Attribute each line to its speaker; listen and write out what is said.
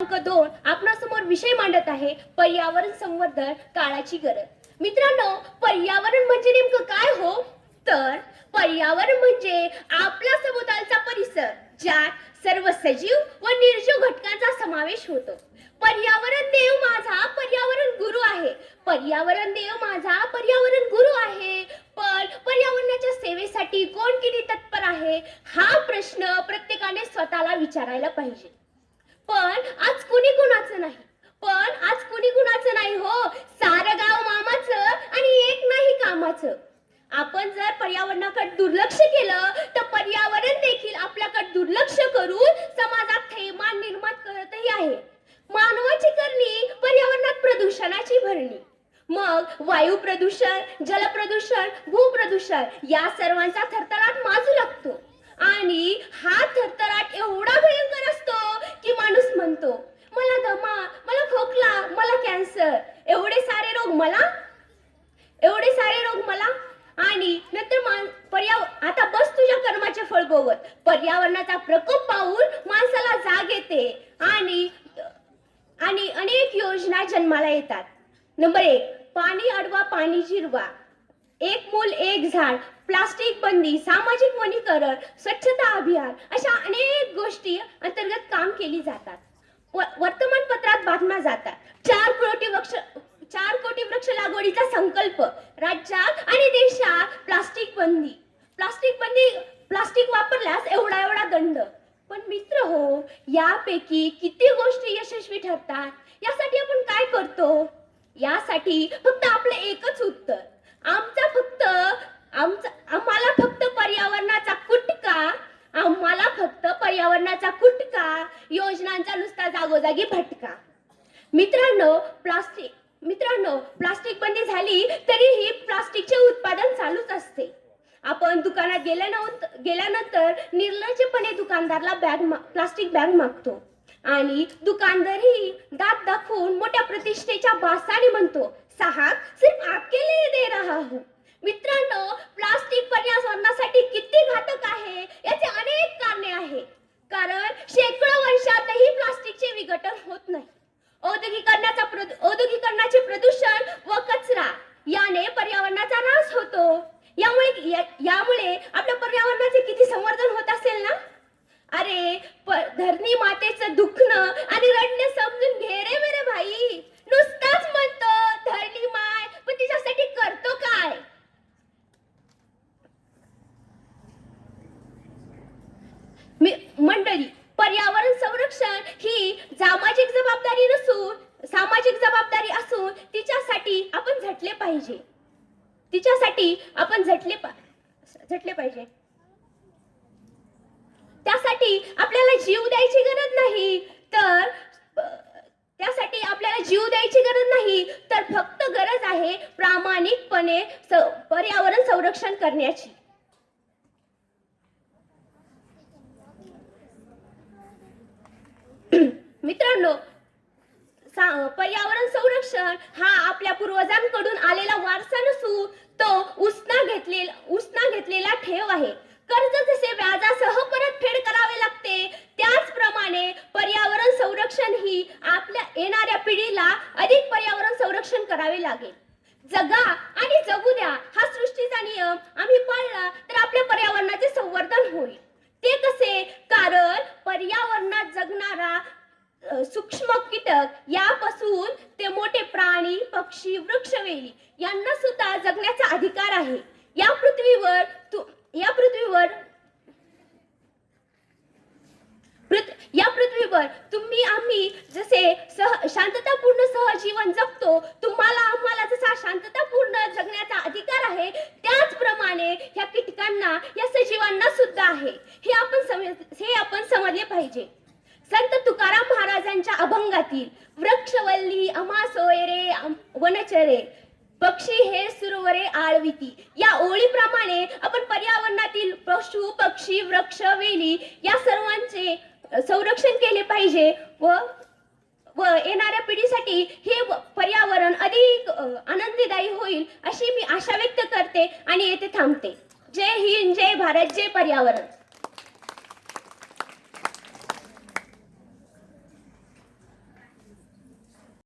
Speaker 1: 2 आपणासमोर विषय मांडत आहे पर्यावरण संवर्धन काळाची गरज। मित्रांनो, पर्यावरण म्हणजे नेमकं काय हो? तर पर्यावरण म्हणजे आपला सभोवतालचा परिसर, ज्यात सर्व सजीव व निर्जीव घटकांचा समावेश होतो। पर्यावरण देव माझा पर्यावरण गुरु आहे। पर्यावरण देव माझा पर्यावरण गुरु आहे। पण पर्यावरणाच्या सेवेसाठी कोण किती तत्पर आहे, हा प्रश्न प्रत्येकाने स्वतःला विचारायला पाहिजे। पण आज कुणी कुणाचं नाही हो, सारं गाव मामाचं आणि एक नाही कामाचं। आपण जर पर्यावरणाकडे दुर्लक्ष केलं तर पर्यावरण देखील आपल्याकडे दुर्लक्ष करून समाजात थैमान निर्माण करतही आहे। मानवाची करणी पर्यावरणात प्रदूषणाची भरणी, मग वायू प्रदूषण, जल प्रदूषण, भूप्रदूषण या सर्वांचा थरथराट माजू लागतो। आणि हा थरथराट एवढा भयंकर असतो की माणूस म्हणतो, मला दमा, मला खोकला, मला कॅन्सर, एवढे सारे रोग मला। आणि नंतर आता बस तुझ्या कर्माचे फळ भोगत। पर्यावरणाचा प्रकोप पाहून माणसाला जाग येते आणि अनेक योजना जन्माला येतात। नंबर 1, पाणी अडवा पाणी जिरवा, एक मूल एक झाड, प्लास्टिक बंदी, सामाजिक वनीकरण, स्वच्छता अभियान, अशा अनेक गोष्टी अंतर्गत काम केली जातात। वर्तमानपत्रात बातम्या जातात, 4 कोटी वृक्ष लागवडीचा संकल्प, राज्यात आणि देशात प्लास्टिक बंदी, प्लास्टिक वापरल्यास एवढा दंड। पण मित्र हो, यापैकी किती गोष्टी यशस्वी ठरतात? यासाठी आपण काय करतो? यासाठी फक्त आपलं एकच उत्तर, आम्हाला फक्त पर्यावरणाचा कुटका, योजनांचा नुसता जागोजागी भटका। मित्रांनो, प्लास्टिक बंदी झाली तरीही प्लास्टिकचे उत्पादन चालूच असते। आपण दुकानात गेल्यानंतर निर्लज्जपणे दुकानदाराला प्लास्टिक बॅग मागतो आणि दुकानदारही दात दाखवून मोठ्या प्रतिष्ठेच्या बासाने म्हणतो, साहब सिर्फ आपके लिए दे रहा हूं। मित्रांनो, प्लास्टिक पर्यावरणासाठी किती घातक आहे याचे अनेक कारणे आहेत। कारण शेकडो वर्षातही प्लास्टिकचे विघटन होत नाही। औद्योगिकरणाचे प्रदूषण व कचरा याने पर्यावरणाचा ऱ्हास होतो। यामुळे आपल्या पर्यावरणाचे किती संवर्धन होत असेल ना? अरे, धरणी मातेचं दुखणं आणि रडणे समजून घे रे मेरे भाई। नुसताच म्हणतो धरणी माय, पण तिच्यासाठी करतो काय? मंडळी, पर्यावरण संरक्षण ही सामाजिक जबाबदारी असून तिच्यासाठी आपण झटले पाहिजे। त्यासाठी आपल्याला जीव द्यायची गरज नाही तर फक्त गरज आहे प्रामाणिकपणे पर्यावरण संरक्षण करण्याची। मित्रांनो, पर्यावरण संरक्षण हा आपल्या पूर्वजांकडून आलेला वारसा नसून तो उसना घेतलेला ठेव आहे। कर्ज जसे व्याजासह परतफेड करावे लागते, त्याचप्रमाणे पर्यावरण संरक्षण ही आपल्या येणाऱ्या पिढीला अधिक पर्यावरण संरक्षण करावे लागेल। जगा आणि जगू द्या हा सृष्टीचा नियम आम्ही पाळला तर आपल्या पर्यावरणाचे संवर्धन होईल। ते कसे? कारण पर्यावरणात जगणारा सूक्ष्म कीटक यापासून ते मोठे प्राणी, पक्षी, वृक्षवेली यांना सुद्धा जगण्याचा अधिकार आहे। या पृथ्वीवर तुम्ही आम्ही जसे शांततापूर्ण सहजीवन जगतो, तुम्हाला आम्हाला जसा शांततापूर्ण जगण्याचा अधिकार आहे, त्याचप्रमाणे या कीटकांना, या सजीवांना सुद्धा आहे। हे आपण समजले पाहिजे। संत तुकाराम महाराजांच्या अभंगातील वृक्षवल्ली आम्हा सोय रे वनचरे, पक्षी हे सुरवरे आळविती या ओळीप्रमाणे आपण पर्यावरणातील पशु, पक्षी, वृक्ष, वेली या सर्वांचे संरक्षण केले पाहिजे व येणाऱ्या पिढीसाठी हे पर्यावरण अधिक आनंददायी होईल अशी मी आशा व्यक्त करते आणि येथे थांबते। जय हिंद, जय भारत, जय पर्यावरण।